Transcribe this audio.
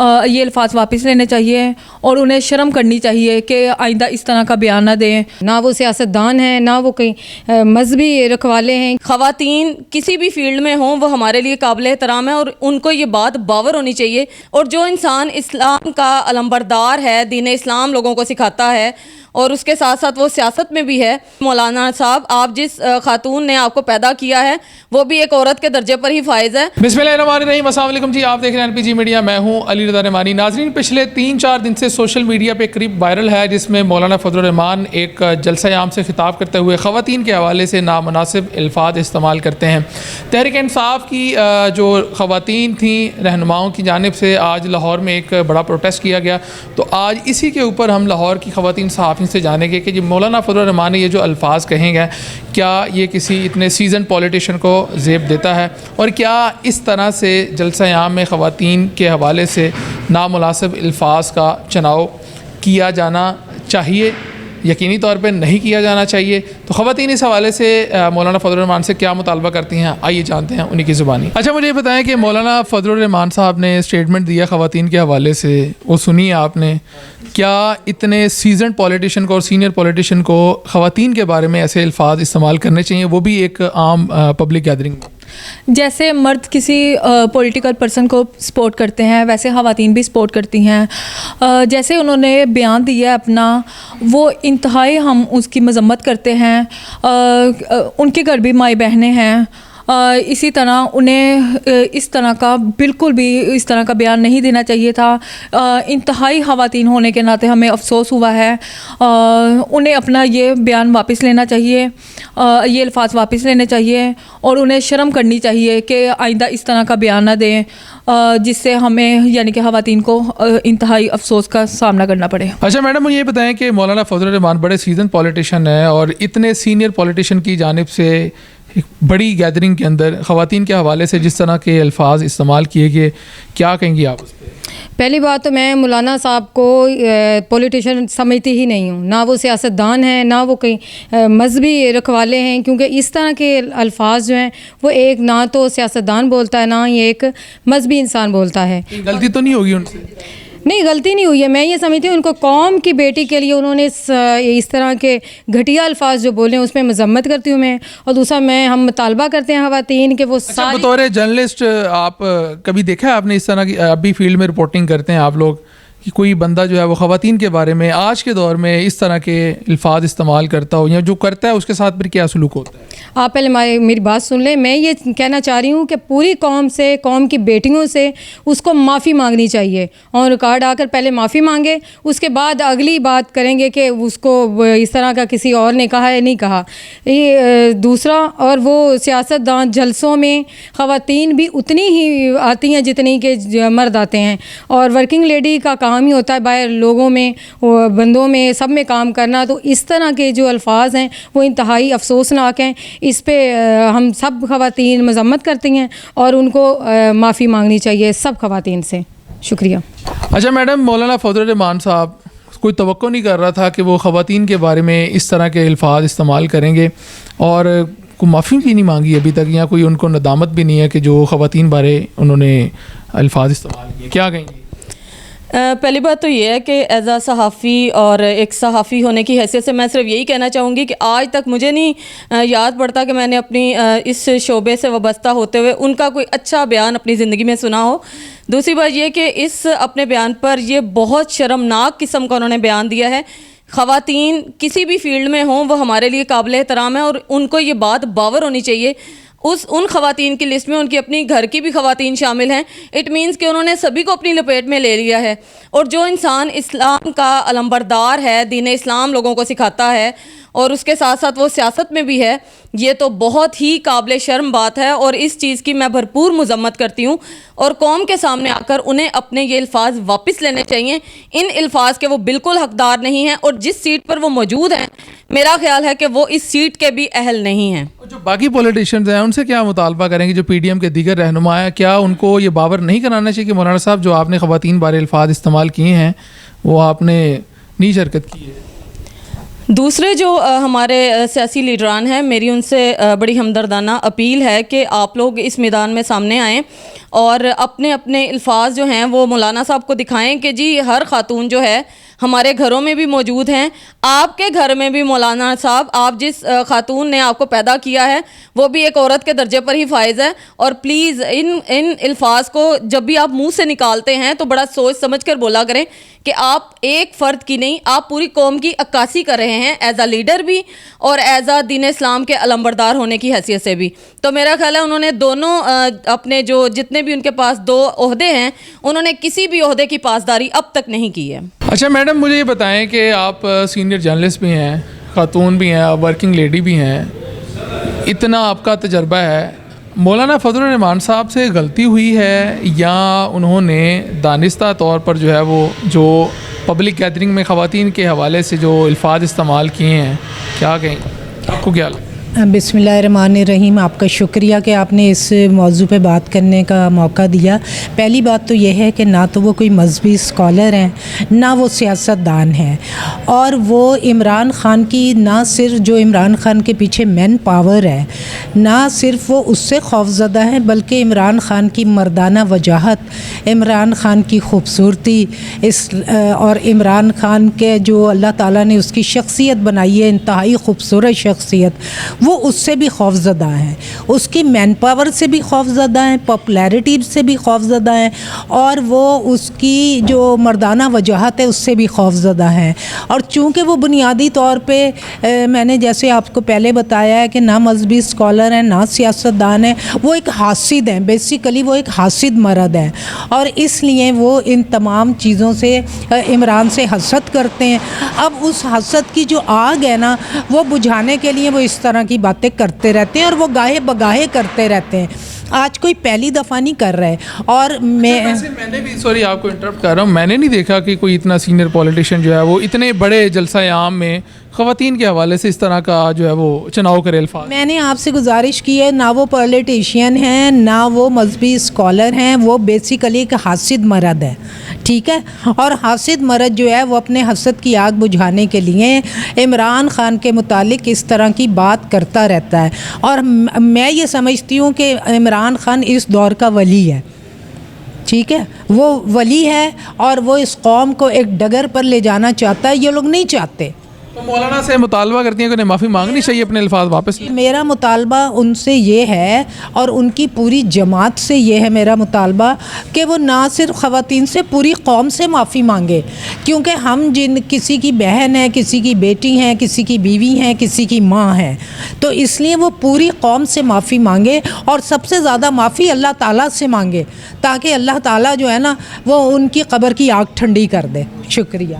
یہ الفاظ واپس لینے چاہیے اور انہیں شرم کرنی چاہیے کہ آئندہ اس طرح کا بیان نہ دیں. نہ وہ سیاستدان ہیں، نہ وہ کہیں مذہبی رکھوالے ہیں. خواتین کسی بھی فیلڈ میں ہوں وہ ہمارے لیے قابل احترام ہے اور ان کو یہ بات باور ہونی چاہیے. اور جو انسان اسلام کا علمبردار ہے، دین اسلام لوگوں کو سکھاتا ہے اور اس کے ساتھ ساتھ وہ سیاست میں بھی ہے. مولانا صاحب، آپ جس خاتون نے آپ کو پیدا کیا ہے وہ بھی ایک عورت کے درجے پر ہی فائز ہے. بسم اللہ الرحمن الرحیم. السلام علیکم جی، آپ دیکھ رہے ہیں NPG میڈیا، میں ہوں علی رضا رحمانی. ناظرین، پچھلے 3-4 دن سے سوشل میڈیا پہ قریب وائرل ہے جس میں مولانا فضل الرحمان ایک جلسہ عام سے خطاب کرتے ہوئے خواتین کے حوالے سے نامناسب الفاظ استعمال کرتے ہیں. تحریک انصاف کی جو خواتین تھیں رہنماؤں کی جانب سے آج لاہور میں ایک بڑا پروٹیسٹ کیا گیا. تو آج اسی کے اوپر ہم لاہور کی خواتین صحافی سے جانیں گے کہ مولانا فضل الرحمان نے یہ جو الفاظ کہیں گے کیا یہ کسی اتنے سیزن پولیٹیشین کو زیب دیتا ہے، اور کیا اس طرح سے جلسہ عام میں خواتین کے حوالے سے نامناسب الفاظ کا چناؤ کیا جانا چاہیے؟ یقینی طور پہ نہیں کیا جانا چاہیے. تو خواتین اس حوالے سے مولانا فضل الرحمان سے کیا مطالبہ کرتی ہیں، آئیے جانتے ہیں انہی کی زبانی. اچھا، مجھے یہ بتائیں کہ مولانا فضل الرحمان صاحب نے اسٹیٹمنٹ دیا خواتین کے حوالے سے، وہ سنی آپ نے. کیا اتنے سیزنڈ پولیٹیشین کو اور سینئر پولیٹیشین کو خواتین کے بارے میں ایسے الفاظ استعمال کرنے چاہیے، وہ بھی ایک عام پبلک گیدرنگ میں؟ جیسے مرد کسی پولیٹیکل پرسن کو سپورٹ کرتے ہیں ویسے خواتین بھی سپورٹ کرتی ہیں. جیسے انہوں نے بیان دیا ہے اپنا، وہ انتہائی ہم اس کی مذمت کرتے ہیں. ان کے گھر بھی مائی بہنیں ہیں، اسی طرح انہیں اس طرح کا بالکل بھی اس طرح کا بیان نہیں دینا چاہیے تھا. انتہائی خواتین ہونے کے ناطے ہمیں افسوس ہوا ہے. انہیں اپنا یہ بیان واپس لینا چاہیے، یہ الفاظ واپس لینے چاہیے اور انہیں شرم کرنی چاہیے کہ آئندہ اس طرح کا بیان نہ دیں جس سے ہمیں یعنی کہ خواتین کو انتہائی افسوس کا سامنا کرنا پڑے. اچھا میڈم، مجھے یہ بتائیں کہ مولانا فضل الرحمان بڑے سیزن پولیٹیشین ہیں اور اتنے سینئر پولیٹیشین کی جانب سے ایک بڑی گیدرنگ کے اندر خواتین کے حوالے سے جس طرح کے الفاظ استعمال کیے گئے، کیا کہیں گی آپ اس پہ؟ پہلی بات تو میں مولانا صاحب کو پولیٹیشین سمجھتی ہی نہیں ہوں. نہ وہ سیاستدان ہیں، نہ وہ کہیں مذہبی رکھوالے ہیں، کیونکہ اس طرح کے الفاظ جو ہیں وہ ایک نہ تو سیاستدان بولتا ہے، نہ ہی ایک مذہبی انسان بولتا ہے. غلطی تو نہیں ہوگی ان سے؟ نہیں، غلطی نہیں ہوئی ہے. میں یہ سمجھتی ہوں ان کو قوم کی بیٹی کے لیے انہوں نے اس طرح کے گھٹیا الفاظ جو بولے اس میں مذمت کرتی ہوں میں. اور دوسرا ہم مطالبہ کرتے ہیں خواتین کہ وہ اچھا، بطور جرنلسٹ آپ کبھی دیکھا ہے آپ نے اس طرح کی، ابھی فیلڈ میں رپورٹنگ کرتے ہیں آپ لوگ، کہ کوئی بندہ جو ہے وہ خواتین کے بارے میں آج کے دور میں اس طرح کے الفاظ استعمال کرتا ہو، یا جو کرتا ہے اس کے ساتھ پھر کیا سلوک ہوتا ہے؟ آپ پہلے میری بات سن لیں. میں یہ کہنا چاہ رہی ہوں کہ پوری قوم سے، قوم کی بیٹیوں سے اس کو معافی مانگنی چاہیے. اور ریکارڈ آ کر پہلے معافی مانگے، اس کے بعد اگلی بات کریں گے کہ اس کو اس طرح کا کسی اور نے کہا ہے نہیں کہا. یہ دوسرا، اور وہ سیاستدان جلسوں میں خواتین بھی اتنی ہی آتی ہیں جتنی کہ مرد آتے ہیں. اور ورکنگ لیڈی کا کام ہی ہوتا ہے باہر لوگوں میں، بندوں میں، سب میں کام کرنا. تو اس طرح کے جو الفاظ ہیں وہ انتہائی افسوسناک ہیں. اس پہ ہم سب خواتین مذمت کرتی ہیں اور ان کو معافی مانگنی چاہیے سب خواتین سے. شکریہ. اچھا میڈم، مولانا فضل الرحمان صاحب کوئی توقع نہیں کر رہا تھا کہ وہ خواتین کے بارے میں اس طرح کے الفاظ استعمال کریں گے، اور کوئی معافی بھی نہیں مانگی ابھی تک، یا کوئی ان کو ندامت بھی نہیں ہے کہ جو خواتین بارے انہوں نے الفاظ استعمال کیے. کیا کہیں گے؟ پہلی بات تو یہ ہے کہ ایز اے صحافی اور ایک صحافی ہونے کی حیثیت سے میں صرف یہی کہنا چاہوں گی کہ آج تک مجھے نہیں یاد پڑتا کہ میں نے اپنی اس شعبے سے وابستہ ہوتے ہوئے ان کا کوئی اچھا بیان اپنی زندگی میں سنا ہو. دوسری بات یہ کہ اس اپنے بیان پر یہ بہت شرمناک قسم کا انہوں نے بیان دیا ہے. خواتین کسی بھی فیلڈ میں ہوں وہ ہمارے لیے قابل احترام ہے اور ان کو یہ بات باور ہونی چاہیے. ان خواتین کی لسٹ میں ان کی اپنی گھر کی بھی خواتین شامل ہیں. اٹ مینس کہ انہوں نے سبھی کو اپنی لپیٹ میں لے لیا ہے. اور جو انسان اسلام کا علمبردار ہے، دین اسلام لوگوں کو سکھاتا ہے اور اس کے ساتھ ساتھ وہ سیاست میں بھی ہے، یہ تو بہت ہی قابل شرم بات ہے اور اس چیز کی میں بھرپور مذمت کرتی ہوں. اور قوم کے سامنے آ کر انہیں اپنے یہ الفاظ واپس لینے چاہیے. ان الفاظ کے وہ بالکل حقدار نہیں ہیں اور جس سیٹ پر وہ موجود ہیں میرا خیال ہے کہ وہ اس سیٹ کے بھی اہل نہیں ہیں. جو باقی پولیٹیشینز ہیں ان سے کیا مطالبہ کریں گے؟ جو پی ڈی ایم کے دیگر رہنما ہیں، کیا ان کو یہ باور نہیں کرانا چاہیے کہ مولانا صاحب جو آپ نے خواتین بارے الفاظ استعمال کیے ہیں وہ آپ نے نہیں شرکت کی ہے؟ دوسرے جو ہمارے سیاسی لیڈران ہیں، میری ان سے بڑی ہمدردانہ اپیل ہے کہ آپ لوگ اس میدان میں سامنے آئیں اور اپنے اپنے الفاظ جو ہیں وہ مولانا صاحب کو دکھائیں کہ جی ہر خاتون جو ہے ہمارے گھروں میں بھی موجود ہیں، آپ کے گھر میں بھی مولانا صاحب، آپ جس خاتون نے آپ کو پیدا کیا ہے وہ بھی ایک عورت کے درجے پر ہی فائز ہے. اور پلیز ان الفاظ کو جب بھی آپ منہ سے نکالتے ہیں تو بڑا سوچ سمجھ کر بولا کریں کہ آپ ایک فرد کی نہیں، آپ پوری قوم کی عکاسی کر رہے ہیں، ایز اے لیڈر بھی اور ایز اے دین اسلام کے علمبردار ہونے کی حیثیت سے بھی. تو میرا خیال ہے انہوں نے دونوں اپنے جو جتنے بھی ان کے پاس 2 عہدے ہیں، انہوں نے کسی بھی عہدے کی پاسداری اب تک نہیں کی ہے. اچھا میڈم، مجھے یہ بتائیں کہ آپ سینئر جرنلسٹ بھی ہیں، خاتون بھی ہیں، ورکنگ لیڈی بھی ہیں، اتنا آپ کا تجربہ ہے، مولانا فضل الرحمان صاحب سے غلطی ہوئی ہے یا انہوں نے دانستہ طور پر جو ہے وہ جو پبلک گیدرنگ میں خواتین کے حوالے سے جو الفاظ استعمال کیے ہیں، کیا کہیں آپ کو کیا لگتا ہے؟ بسم اللہ الرحمن الرحیم. آپ کا شکریہ کہ آپ نے اس موضوع پہ بات کرنے کا موقع دیا. پہلی بات تو یہ ہے کہ نہ تو وہ کوئی مذہبی اسکالر ہیں، نہ وہ سیاست دان ہیں، اور وہ عمران خان کی نہ صرف جو عمران خان کے پیچھے مین پاور ہے، نہ صرف وہ اس سے خوفزدہ ہیں، بلکہ عمران خان کی مردانہ وجاہت، عمران خان کی خوبصورتی اور عمران خان کے جو اللہ تعالیٰ نے اس کی شخصیت بنائی ہے، انتہائی خوبصورت شخصیت، وہ اس سے بھی خوفزدہ ہیں، اس کی مین پاور سے بھی خوفزدہ ہیں، پاپولیرٹی سے بھی خوفزدہ ہیں، اور وہ اس کی جو مردانہ وجاہت ہے اس سے بھی خوفزدہ ہیں. اور چونکہ وہ بنیادی طور پہ میں نے جیسے آپ کو پہلے بتایا ہے کہ نہ مذہبی اسکالر ہیں، نہ سیاست دان ہیں، وہ ایک حاسد ہیں، بیسیکلی وہ ایک حاسد مرد ہیں، اور اس لیے وہ ان تمام چیزوں سے عمران سے حسد کرتے ہیں. اب اس حسد کی جو آگ ہے نا، وہ بجھانے کے لیے وہ اس طرح کی باتیں کرتے رہتے ہیں، اور وہ گاہے بگاہے کرتے رہتے ہیں. آج کوئی پہلی دفعہ نہیں کر رہے. اور میں نے بھی سوری آپ کو انٹرپٹ کر رہا ہوں، میں نے نہیں دیکھا کہ کوئی اتنا سینئر پولیٹیشین جو ہے وہ اتنے بڑے جلسہ عام میں خواتین کے حوالے سے اس طرح کا جو ہے وہ چناؤ کرے الفاظ. میں نے آپ سے گزارش کی ہے، نہ وہ پولیٹیشین ہیں، نہ وہ مذہبی اسکالر ہیں، وہ بیسیکلی ایک حاسد مرد ہے، ٹھیک ہے. اور حاسد مرد جو ہے وہ اپنے حسد کی آگ بجھانے کے لیے عمران خان کے متعلق اس طرح کی بات کرتا رہتا ہے. اور میں یہ سمجھتی ہوں کہ عمران خان اس دور کا ولی ہے، ٹھیک ہے، وہ ولی ہے، اور وہ اس قوم کو ایک ڈگر پر لے جانا چاہتا ہے. یہ لوگ نہیں چاہتے. تو مولانا سے مطالبہ کرتی ہیں کہ انہیں معافی مانگنی چاہیے، اپنے الفاظ واپس لیں. میرا مطالبہ ان سے یہ ہے، اور ان کی پوری جماعت سے یہ ہے میرا مطالبہ، کہ وہ نہ صرف خواتین سے، پوری قوم سے معافی مانگے. کیونکہ ہم کسی کی بہن ہیں، کسی کی بیٹی ہیں، کسی کی بیوی ہیں، کسی کی ماں ہیں، تو اس لیے وہ پوری قوم سے معافی مانگے، اور سب سے زیادہ معافی اللہ تعالیٰ سے مانگے، تاکہ اللہ تعالیٰ جو ہے نا وہ ان کی قبر کی آگ ٹھنڈی کر دے. شکریہ.